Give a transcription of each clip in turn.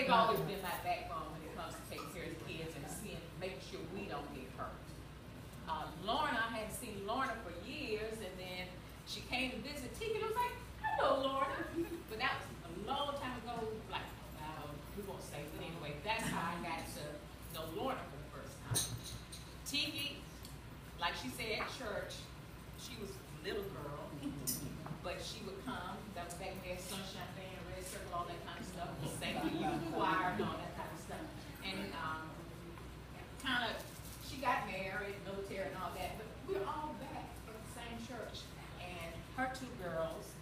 they've always been my backbone when it comes to taking care of the kids and making sure we don't get hurt. Lorna, I hadn't seen Lorna for years, and then she came to visit Tiki, and I was like, hello, Lorna. But that was a long time ago, like, we won't say, but anyway, that's how I got to know Lorna for the first time. Tiki, like she said at church, she was a little girl, but she would come, that was back when they had Sunshine Band, Red Circle, all that kind of stuff, sing for youth choir and all that kind of stuff. And she got married, military and all that, but we were all back at the same church. And her two girls,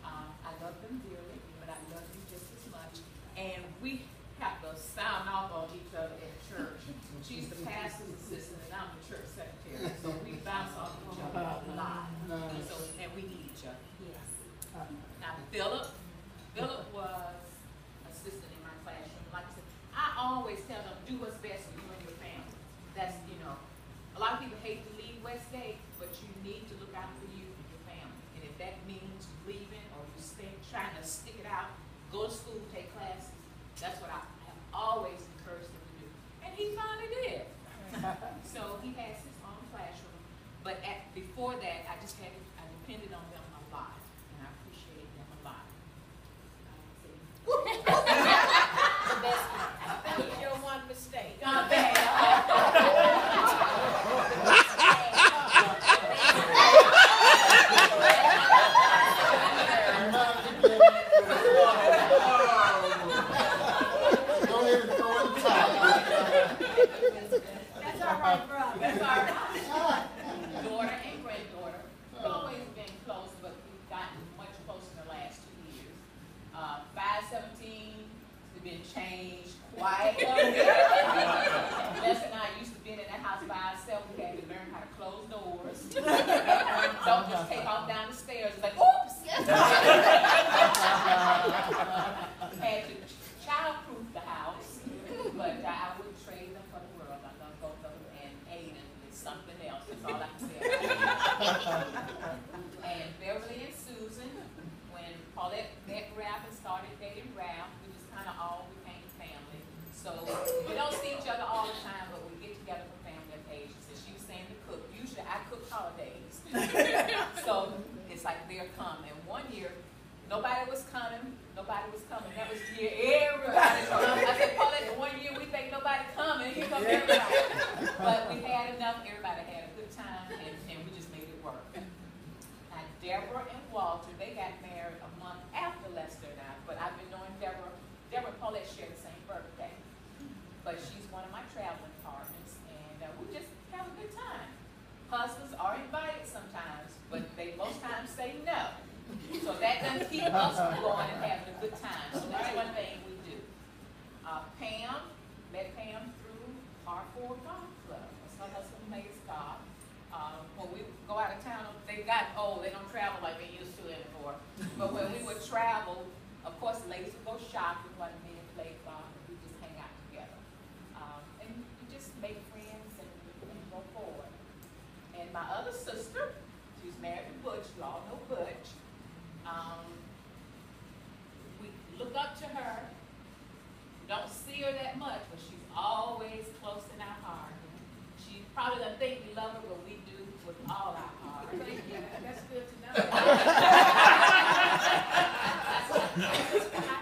I love them dearly, but I love you just as much. And we have to sound off on each other at church. She's the pastor's assistant and I'm the church secretary. So we bounce off each other a lot. So, and we need each other. Yes. Now Philip was assistant in my classroom. Like I said, I always tell them, do what's best for you and your family. That's, a lot of people hate to leave Westgate, but you need to look out for you and your family. And if that means leaving or you trying to stick it out, go to school, take classes, that's what I have always encouraged them to do. And he finally did. So he has his own classroom. But before that, I depended on them a lot. And I appreciated them a lot. The best part. That was your one mistake. Not bad. That's all right, brother. That's all right. Daughter and granddaughter. We've always been close, but we've gotten much closer in the last 2 years. 517 has been changed quite a bit. Les and I used to be in that house by ourselves. We had to learn how to close doors. Don't just take off down the stairs. It's like, oops! Had to child-proof the house, but I wouldn't trade them for the world. I love both of them, and Aiden is something else. That's all I can say about it. And Beverly and Susan, when Paulette met Ralph and started dating Ralph, we just kind of all became family. So we don't see each other all the time, but we get together for family occasions. And she was saying to cook. Usually I cook holidays. So it's like they're coming. One year, nobody was coming. That was the year everybody was coming. I said, Paulette, one year we think nobody coming. Here comes everybody. But we had enough. Everybody had a good time, and we just made it work. Now, Deborah and Walter, they got married a month after Lester and I. But I've been knowing Deborah. Deborah and Paulette share the same birthday. But she's one of my traveling partners, and we just have a good time. Husbands are invited sometimes, but they most times say no. So that doesn't keep us from going and having a good time. So that's one thing we do. Pam, met Pam through Hardcore Golf Club. That's her husband plays golf. When we go out of town, they got old. They don't travel like they used to anymore. But when we would travel, of course, the ladies would go shopping while the men played golf, and we just hang out together. And we just make friends and go forward. And my other sister, she's married to Butch. You all know Butch. We look up to her. We don't see her that much, but she's always close in our heart. She probably doesn't think we love her, but we do with all our heart. That's good to know.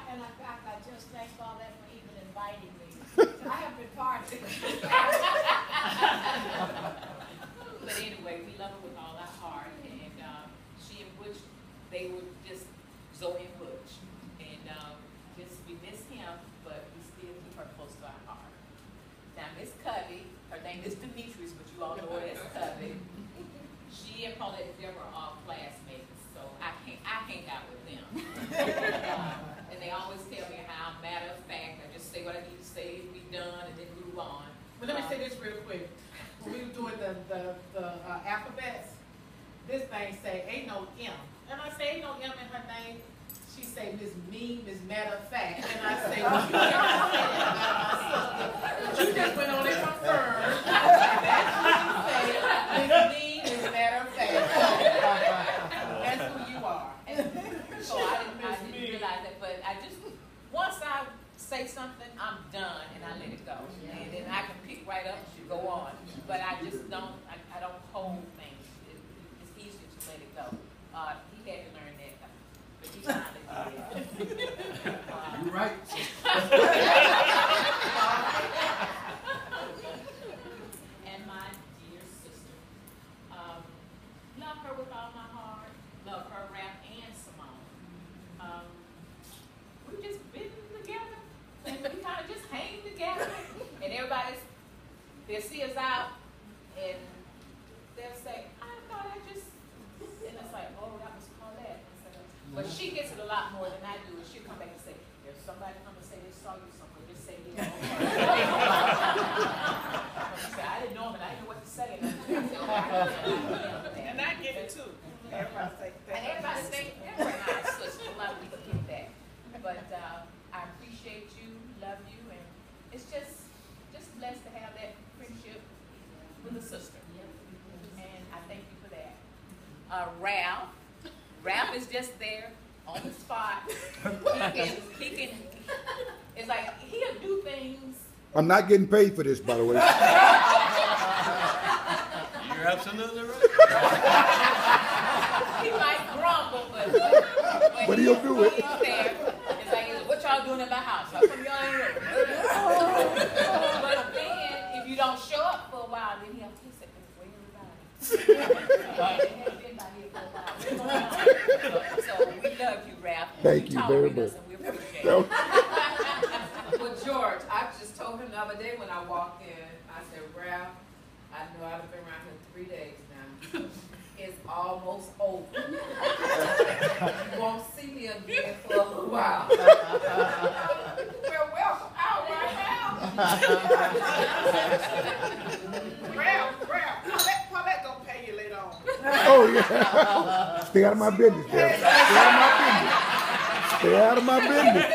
And I just thank Paulette for even inviting me. I have been partying. But anyway, we love her with all our heart. And she and Butch, they were just Zoe and Butch. And we miss him, but we still keep her close to our heart. Now, Miss Covey, her name is Demetrius, but you all know her as Covey. She and Paulette and Deborah are all classmates, so I hang out with them. And they always tell me how, matter of fact, I just say what I need to say, be done, and then move on. But let me say this real quick. When we were doing the alphabets, this thing say, ain't no M. And I say, ain't no M in her name. She say, Miss Mean, Miss Matter of Fact. And I say, well, you never said that about my sister. But you just went on and confirmed. That's what you said. Miss Mean, Miss Matter of Fact. That's who you are. So I didn't realize that, but once I say something, I'm done, and I let it go. And then I can pick right up and go on. But I just don't, I don't hold things. It's easier to let it go. He had to learn that, but he finally did. You're right. And my dear sister, love her with all my heart. Love her, Rap, and Simone. We've just been together, and we kind of just hang together. And they'll see us out, and they'll say, I thought I just, and it's like, oh, that was Paulette. But she gets it a lot more than I do, and she'll come back and say, if somebody come and say they saw you somewhere, just say yeah. I didn't know him, and I didn't know what to say. And I get it too. Everybody say that. And everybody say, everybody sister, a lot of people get that. But I appreciate you, love you, and it's just blessed to have that friendship with a sister. And I thank you for that. Ralph is just there on the spot. He can, it's like he'll do things. I'm not getting paid for this, by the way. You're absolutely right. He might grumble, But he'll do it. He's there. It's like, what y'all doing in my house? How come y'all ain't ready? But then, if you don't show up for a while, then he'll say, where everybody? They haven't been by here for a while. So we love you, Ralph. Thank you very much. And we appreciate it. Well, George, I just told him the other day when I walked in, I said, Ralph, I know I've been around here 3 days now. It's almost over. You won't see me again for a while. Well, welcome out right now. Ralph, Paulette gonna pay you later on. Oh, yeah. Stay out of my business, Jeff. Stay out of my business.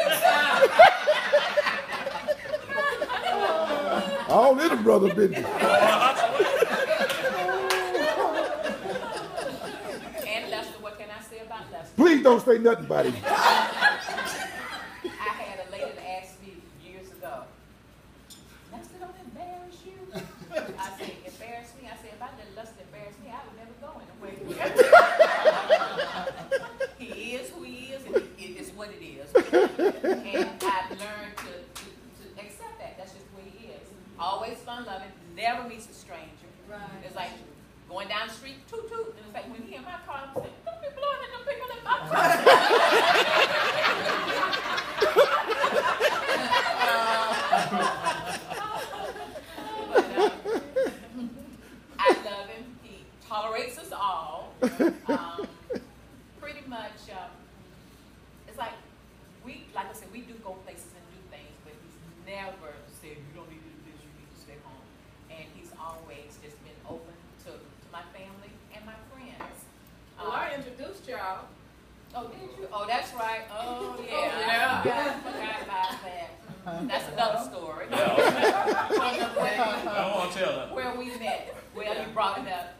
All little brother business. And Lester, what can I say about Lester? Please don't say nothing about him. I had a lady that asked me years ago, Lester don't embarrass you? I said, embarrass me? I said, if I let Lester embarrass me, I would never go anywhere. He is who he is, and it is what it is. And I've learned to accept that. That's just who he is. Always fun-loving, never meets a stranger. Right. It's like going down the street, toot toot, and it's like when he in my car, I'm saying, don't be blowing at them people in my car. I love him. He tolerates us all. Pretty much, it's like like I said, we do go places and do things, but he's never said, you don't need to do this, you need to stay home. And he's always just been open to my family and my friends. Well, I introduced y'all. Oh, did you? Oh, that's right. Oh, yeah. Yeah. I forgot about that. That's another story. I don't want to tell that. Where we met. Well, you brought it up.